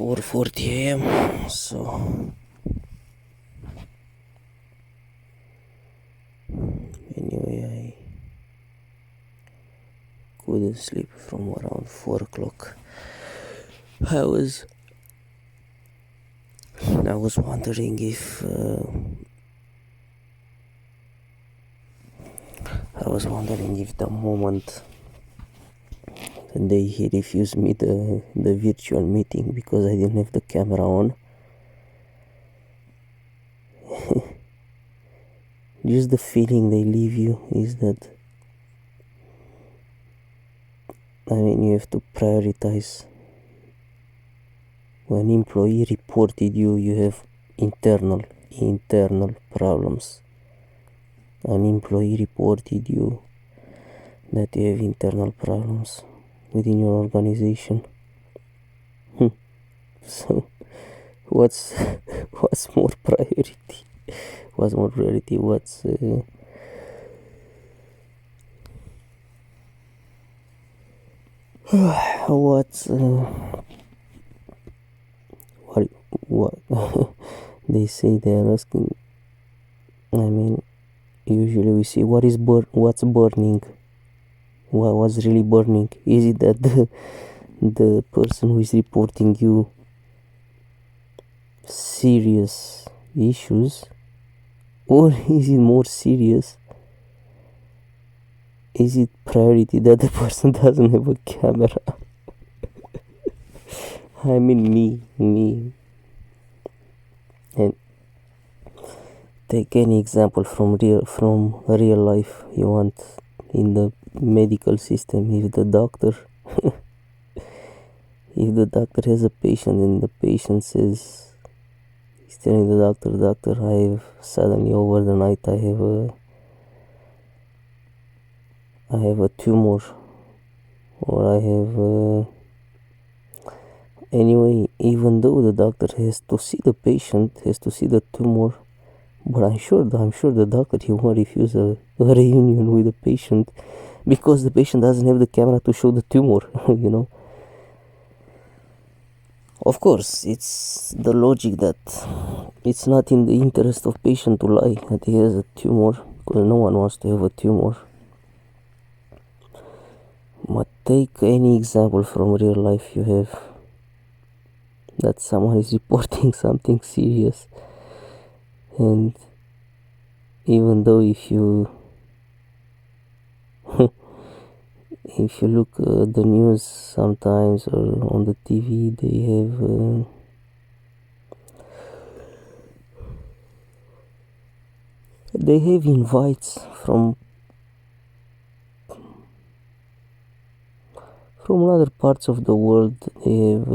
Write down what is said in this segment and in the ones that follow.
4:40 a.m. So anyway, I couldn't sleep from around 4 o'clock. I was wondering if the moment he refused me the virtual meeting because I didn't have the camera on, just the feeling they leave you is that, you have to prioritize. When an employee reported you have internal problems. An employee reported you that you have internal problems within your organization. So what's more priority? What's more priority? What's what they say they're asking. Usually we see what's burning. What's really burning? Is it that the person who is reporting you serious issues, or is it more serious? Is it priority that the person doesn't have a camera? me. And take any example from real life you want in the medical system. If the doctor has a patient and the patient says, he's telling the doctor, I have suddenly over the night I have a tumor, or I have anyway, even though the doctor has to see the patient, has to see the tumor, but I'm sure the doctor, he won't refuse a reunion with the patient because the patient doesn't have the camera to show the tumor. Of course, it's the logic that it's not in the interest of patient to lie that he has a tumor, because no one wants to have a tumor. But take any example from real life you have that someone is reporting something serious, and even though if you look at the news sometimes or on the TV, they have invites from other parts of the world. They have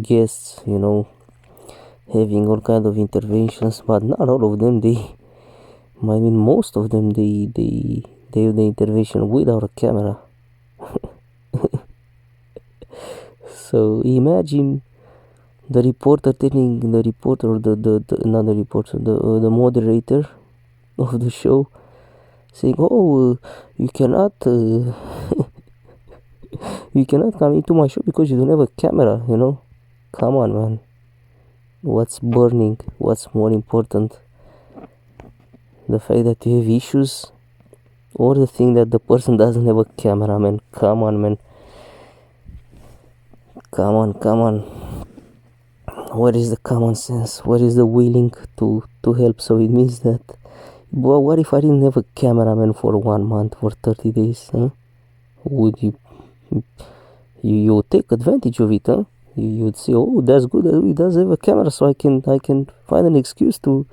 guests, having all kind of interventions, but not all of them. Most of them they have the intervention without a camera. So imagine the reporter telling the moderator of the show saying, "Oh, you cannot you cannot come into my show because you don't have a camera." Come on, man. What's burning? What's more important? The fact that you have issues, or the thing that the person doesn't have a camera, man? Come on, man. Come on. Where is the common sense? Where is the willing to help? So it means that, well, what if I didn't have a cameraman for 1 month, for 30 days? Would you would take advantage of it? You would say, oh, that's good, he does have a camera, so I can find an excuse to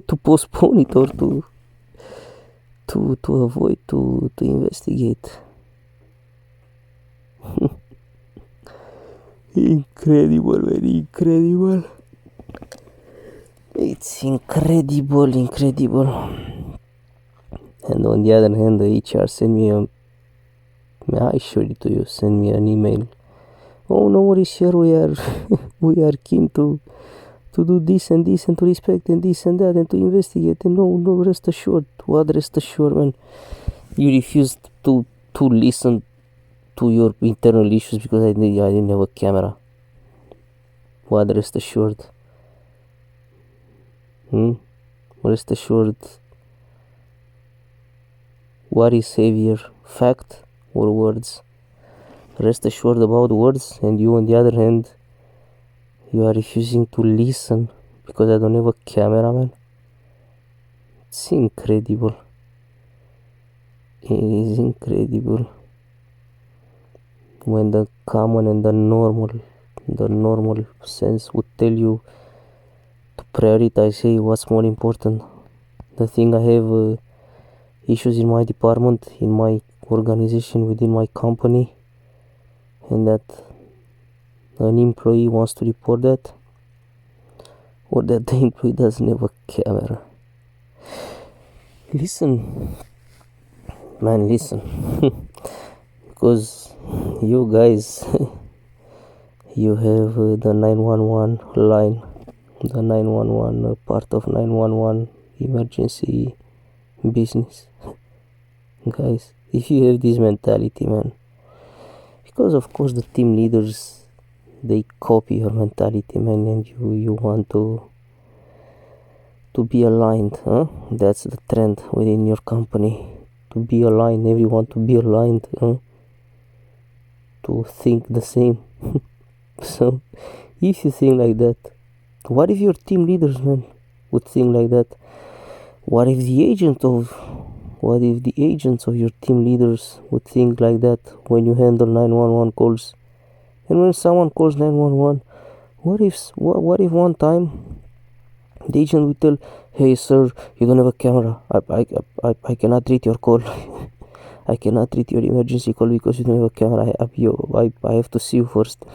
to postpone it, or to avoid to investigate. Incredible, very incredible. It's incredible. And on the other hand, the HR sent me I showed it to you, send me an email. Oh, no worries, here we are we are keen to do this and this, and to respect and this and that, and to investigate, and no, rest assured. What rest assured, man? You refused to listen to your internal issues because I didn't have a camera. What? Rest assured. Rest assured. What is heavier, fact or words? Rest assured about words, and you on the other hand, you are refusing to listen because I don't have a cameraman. It's incredible. It is incredible when the common and the normal sense would tell you to prioritize. Hey, what's more important? The thing I have issues in my department, in my organization, within my company, and that an employee wants to report that, or that the employee doesn't have a camera. Listen, man, listen. Because you guys, you have the 911 line, the 911 part of 911 emergency business. Guys, if you have this mentality, man, because of course the team leaders, they copy your mentality, man, and you want to be aligned, huh? That's the trend within your company, to be aligned. Everyone to be aligned, huh? To think the same. So if you think like that, what if your team leaders, man, would think like that? What if the agents of your team leaders would think like that when you handle 911 calls? And when someone calls 911, what if one time the agent will tell, hey sir, you don't have a camera, I cannot treat your call. I cannot treat your emergency call because you don't have a camera. I have to see you first.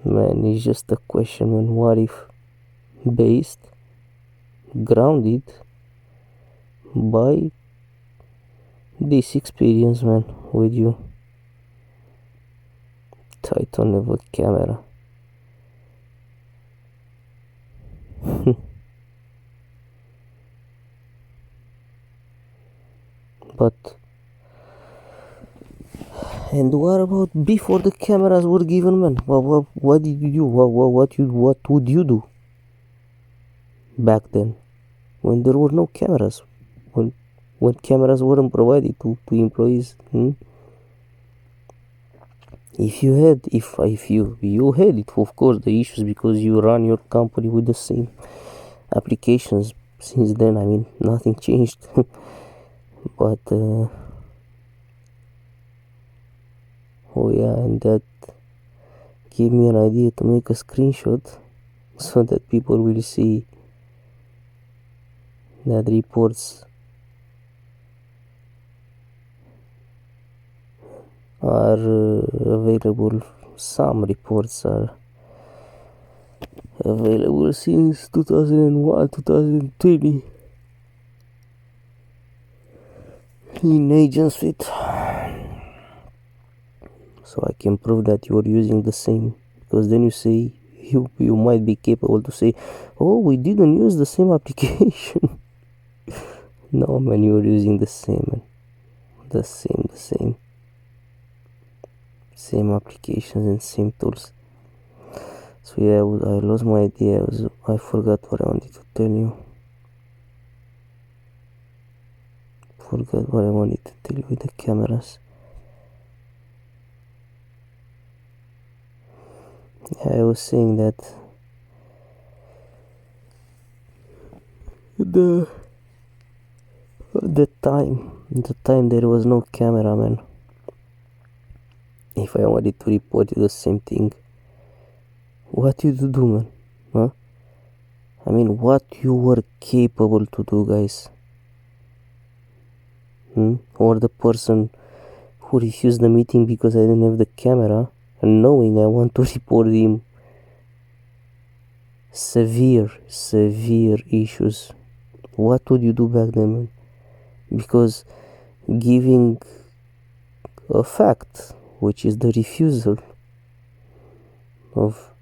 Man, it's just a question, man. What if based, grounded by this experience, man, with you? I don't have a camera. But and what about before the cameras were given, man? What did you do? What would you do back then when there were no cameras? When cameras weren't provided to employees? If you had it, of course, the issues, because you run your company with the same applications since then. I mean, nothing changed. But oh yeah, and that gave me an idea to make a screenshot so that people will see that reports are available. Some reports are available since 2001, 2020 in agents with, so I can prove that you are using the same, because then you say you might be capable to say, oh, we didn't use the same application. No, man, you are using the same, man. The same applications and same tools. So yeah, I lost my idea. I forgot what I wanted to tell you. With the cameras. Yeah, I was saying that the time there was no cameraman. If I wanted to report you the same thing, what you do, man? Huh? I mean, what you were capable to do, guys? Or the person who refused the meeting because I didn't have the camera, and knowing I want to report him severe issues. What would you do back then, man? Because giving a fact, which is the refusal of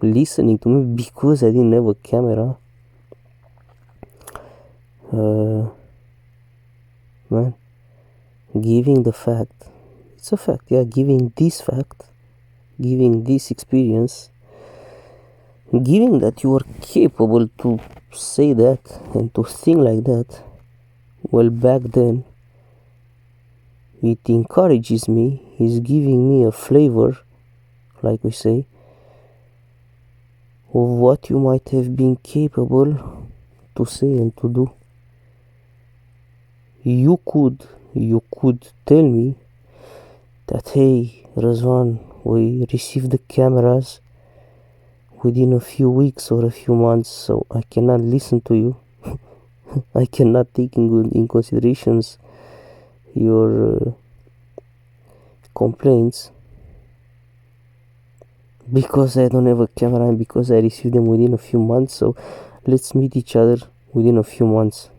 listening to me because I didn't have a camera, man, giving the fact, it's a fact, yeah, giving this fact, giving this experience Given that you are capable to say that and to think like that, well, back then it encourages me, is giving me a flavor, like we say, of what you might have been capable to say and to do. You could tell me that, hey, Razvan, we received the cameras within a few weeks or a few months, so I cannot listen to you. I cannot take in considerations your complaints because I don't have a camera and because I received them within a few months, so let's meet each other within a few months.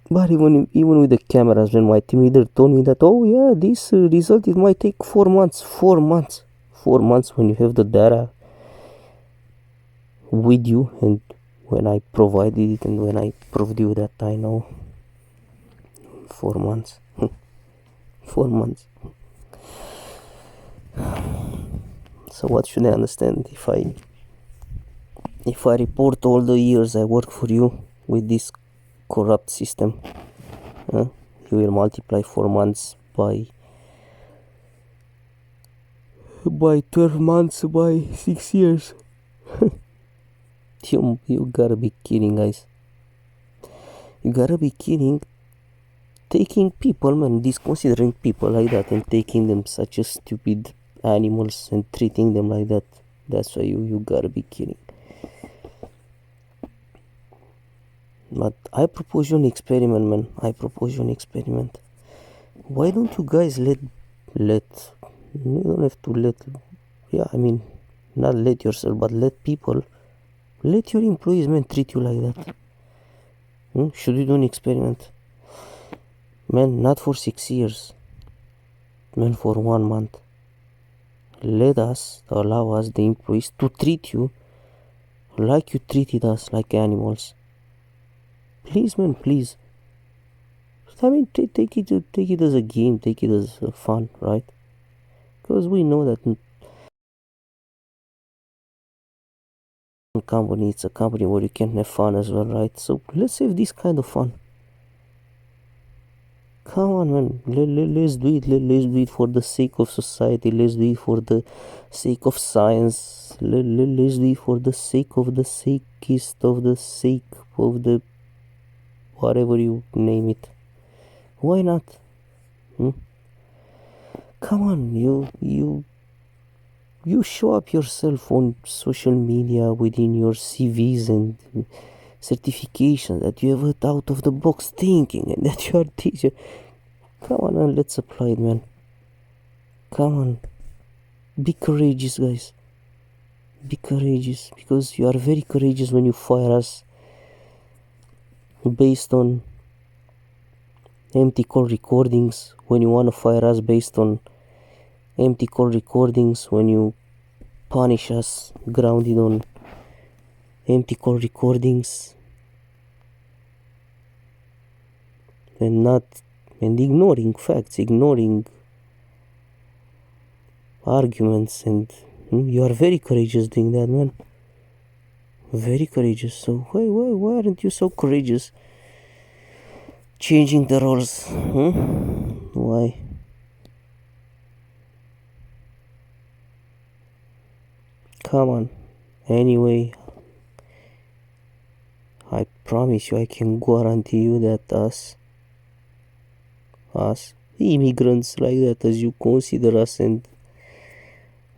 But even with the cameras, when my team leader told me that, oh yeah, this result, it might take 4 months. 4 months. 4 months when you have the data with you, and when I provided it and when I proved you that I know. 4 months. 4 months. So what should I understand if I report all the years I work for you with this corrupt system? You will multiply 4 months by 12 months by 6 years. You gotta be kidding, guys. You gotta be kidding. Taking people, man, disconsidering people like that and taking them such as stupid animals and treating them like that. That's why you gotta be kidding. But I propose you an experiment, man. I propose you an experiment. Why don't you guys let you don't have to let, yeah, I mean, not let yourself, but let people, let your employees, man, treat you like that. Should we do an experiment? Man, not for 6 years, man, for 1 month. Let us, allow us, the employees, to treat you like you treated us, like animals. Please, man, please. I mean, take it as a game, take it as fun, right? Because we know that company, it's a company where you can have fun as well, right? So let's have this kind of fun. Come on, man, let's do it. Let's do it for the sake of society. Let's do it for the sake of science. Let's do it for the sake of the sakest of the sake of the whatever you name it. Why not? Come on, you show up yourself on social media within your CVs and certification that you have a out of the box thinking and that you are a teacher. Come on, man, let's apply it, man. Come on, be courageous, guys. Be courageous, because you are very courageous when you fire us based on empty call recordings, when you want to fire us based on empty call recordings, when you punish us grounded on empty call recordings, and ignoring facts, ignoring arguments, and you are very courageous doing that, man. Very courageous. So why aren't you so courageous changing the roles? Why? Come on. Anyway, I promise you, I can guarantee you that us immigrants like that, as you consider us, and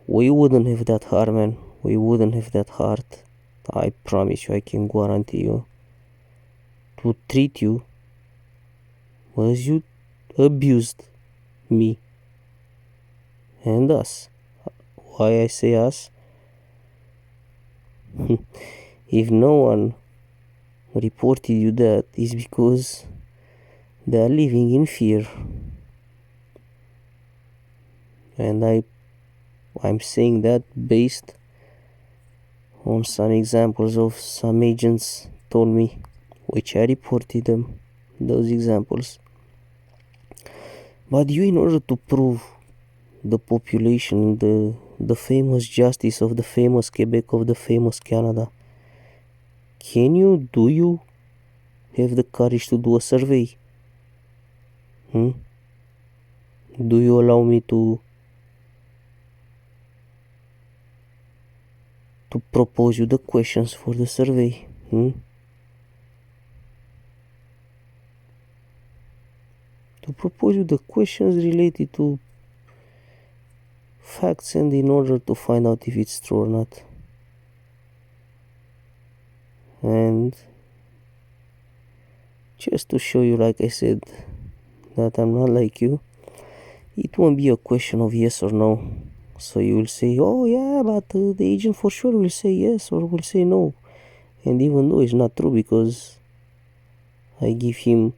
we wouldn't have that heart, man. We wouldn't have that heart. I promise you, I can guarantee you, to treat you as you abused me and us. Why I say us? If no one reported you that, is because they are living in fear. And I'm saying that based on some examples of some agents told me, which I reported them, those examples. But you, in order to prove the population, the the famous justice of the famous Quebec, of the famous Canada, do you have the courage to do a survey? Do you allow me to propose you the questions for the survey? To propose you the questions related to facts, and in order to find out if it's true or not. And just to show you, like I said, that I'm not like you, it won't be a question of yes or no. So you will say, oh yeah, but the agent for sure will say yes or will say no. And even though it's not true, because I give him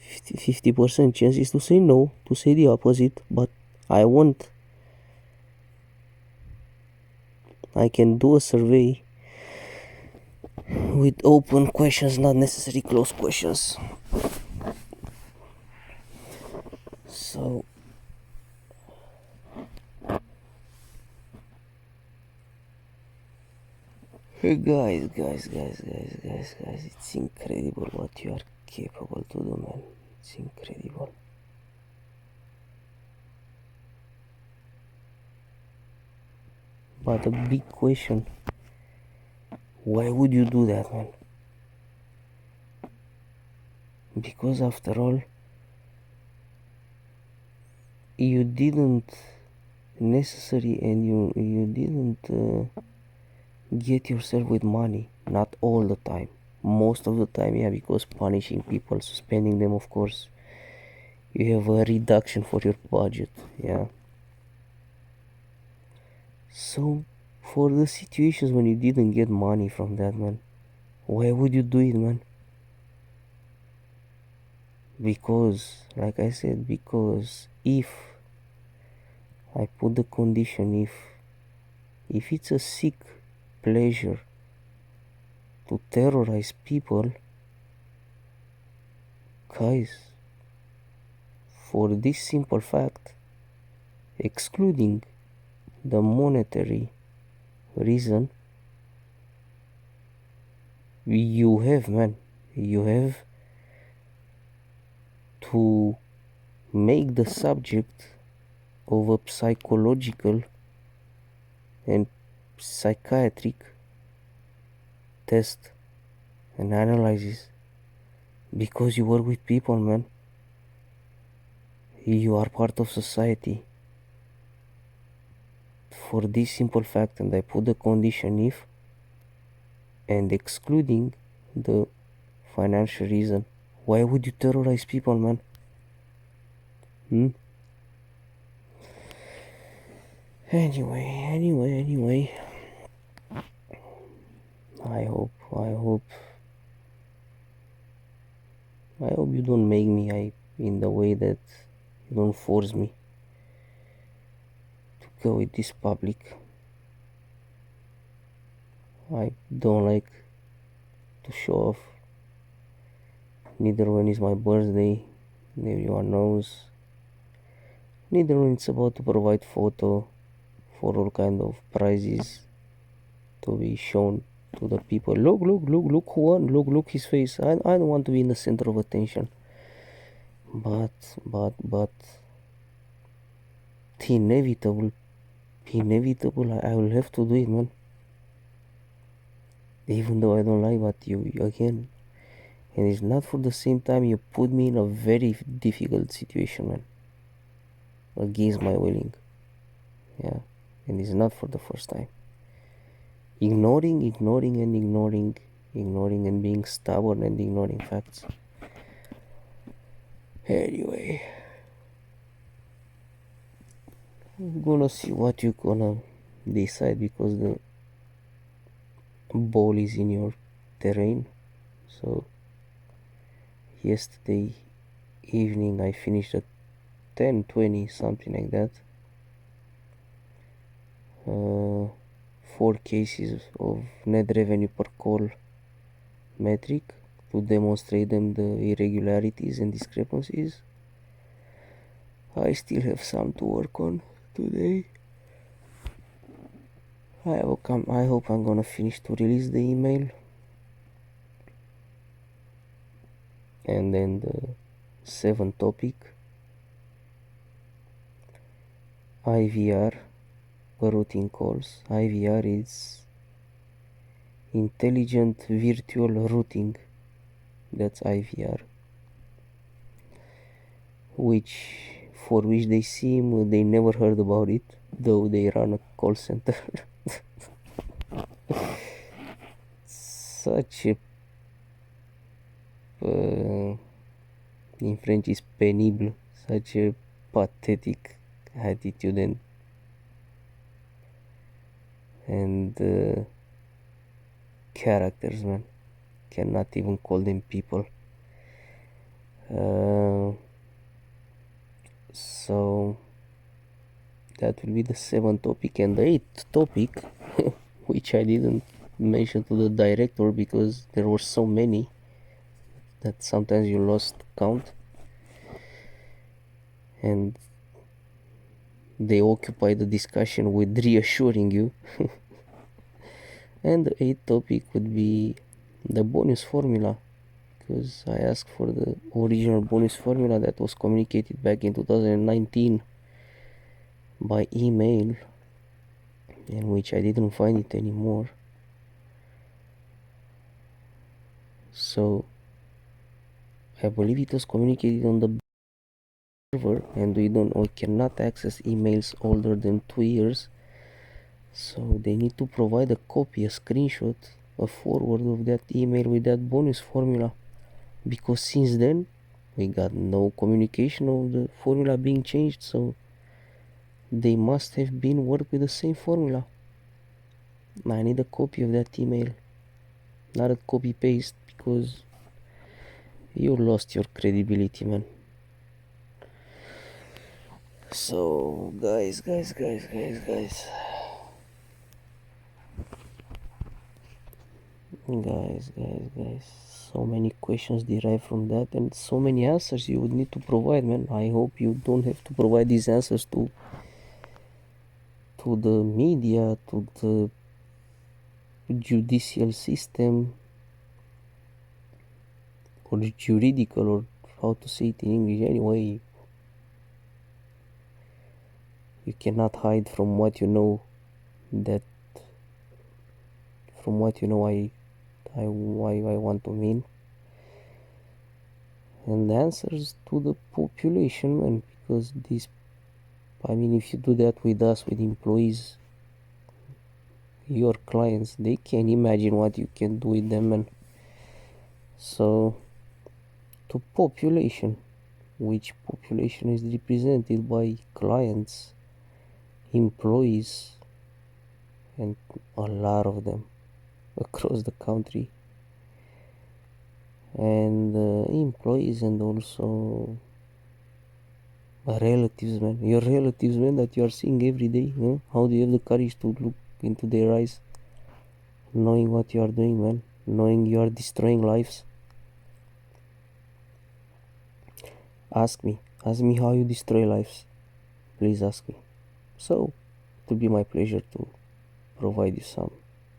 50% chances to say no, to say the opposite, but I won't. I can do a survey with open questions, not necessarily closed questions. So guys, it's incredible what you are capable to do, man. It's incredible. But a big question, why would you do that, man? Because after all, you didn't necessary, and you didn't get yourself with money. Not all the time, most of the time, yeah, because punishing people, suspending them, of course, you have a reduction for your budget, yeah. So for the situations when you didn't get money from that, man, why would you do it, man? Because, like I said, because if I put the condition, if it's a sick pleasure to terrorize people, guys, for this simple fact, excluding the monetary reason, you have to make the subject of a psychological and psychiatric test and analysis, because you work with people, man. You are part of society. For this simple fact, and I put the condition if, and excluding the financial reason, why would you terrorize people, man? Anyway, I hope you don't make me in the way that you don't force me to go with this public. I don't like to show off, neither when it's my birthday, everyone knows, neither when it's about to provide photo for all kind of prizes to be shown to the people. Look who won, look his face. I don't want to be in the center of attention, but the inevitable, I will have to do it, man. Even though I don't like, but you again, and it's not for the same time, you put me in a very difficult situation, man, against my willing, yeah, and it's not for the first time. Ignoring and being stubborn and ignoring facts. Anyway, I'm gonna see what you gonna decide, because the ball is in your terrain. So yesterday evening I finished at 10:20, something like that, 4 cases of net revenue per call metric to demonstrate them the irregularities and discrepancies. I still have some to work on today, I hope I'm gonna finish to release the email, and then the seventh topic, IVR routing calls. IVR is intelligent virtual routing. That's IVR, for which they seem they never heard about it, though they run a call center. Such a in French is pénible, such a pathetic attitude, and characters, man. Cannot even call them people. So that will be the seventh topic, and the eighth topic, which I didn't mention to the director because there were so many that sometimes you lost count, and they occupy the discussion with reassuring you. And the eighth topic would be the bonus formula, because I asked for the original bonus formula that was communicated back in 2019 by email, in which I didn't find it anymore. So I believe it was communicated on the server, and we cannot access emails older than 2 years. So they need to provide a copy, a screenshot, a forward of that email with that bonus formula, because since then we got no communication of the formula being changed, so they must have been worked with the same formula. I need a copy of that email, not a copy paste, because you lost your credibility, man. So guys, so many questions derived from that, and so many answers you would need to provide, man. I hope you don't have to provide these answers to the media, to the judicial system, or juridical, or how to say it in English. Anyway, you cannot hide from what you know. I want to mean, and the answers to the population, man, because if you do that with us, with employees, your clients, they can't imagine what you can do with them, man. So to population, which population is represented by clients, employees, and a lot of them across the country, and employees, and also relatives, man. Your relatives, man, that you are seeing every day. How do you have the courage to look into their eyes, knowing what you are doing, man, knowing you are destroying lives? Ask me how you destroy lives. Please ask me. So it will be my pleasure to provide you some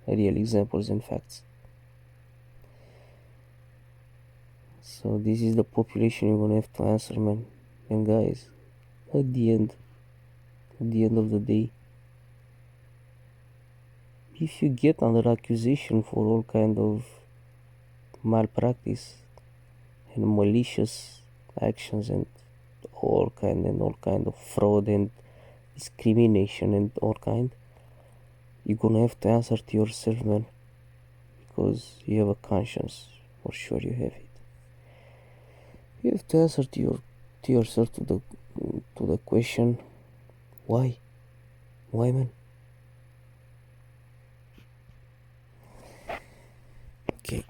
real examples and facts. So this is the population you're gonna have to answer, man. And guys, at the end of the day, if you get under accusation for all kind of malpractice and malicious actions, and all kind of fraud and discrimination and all kind, you're gonna have to answer to yourself, man, because you have a conscience. For sure you have it. You have to answer to yourself to the question, why, man? Okay.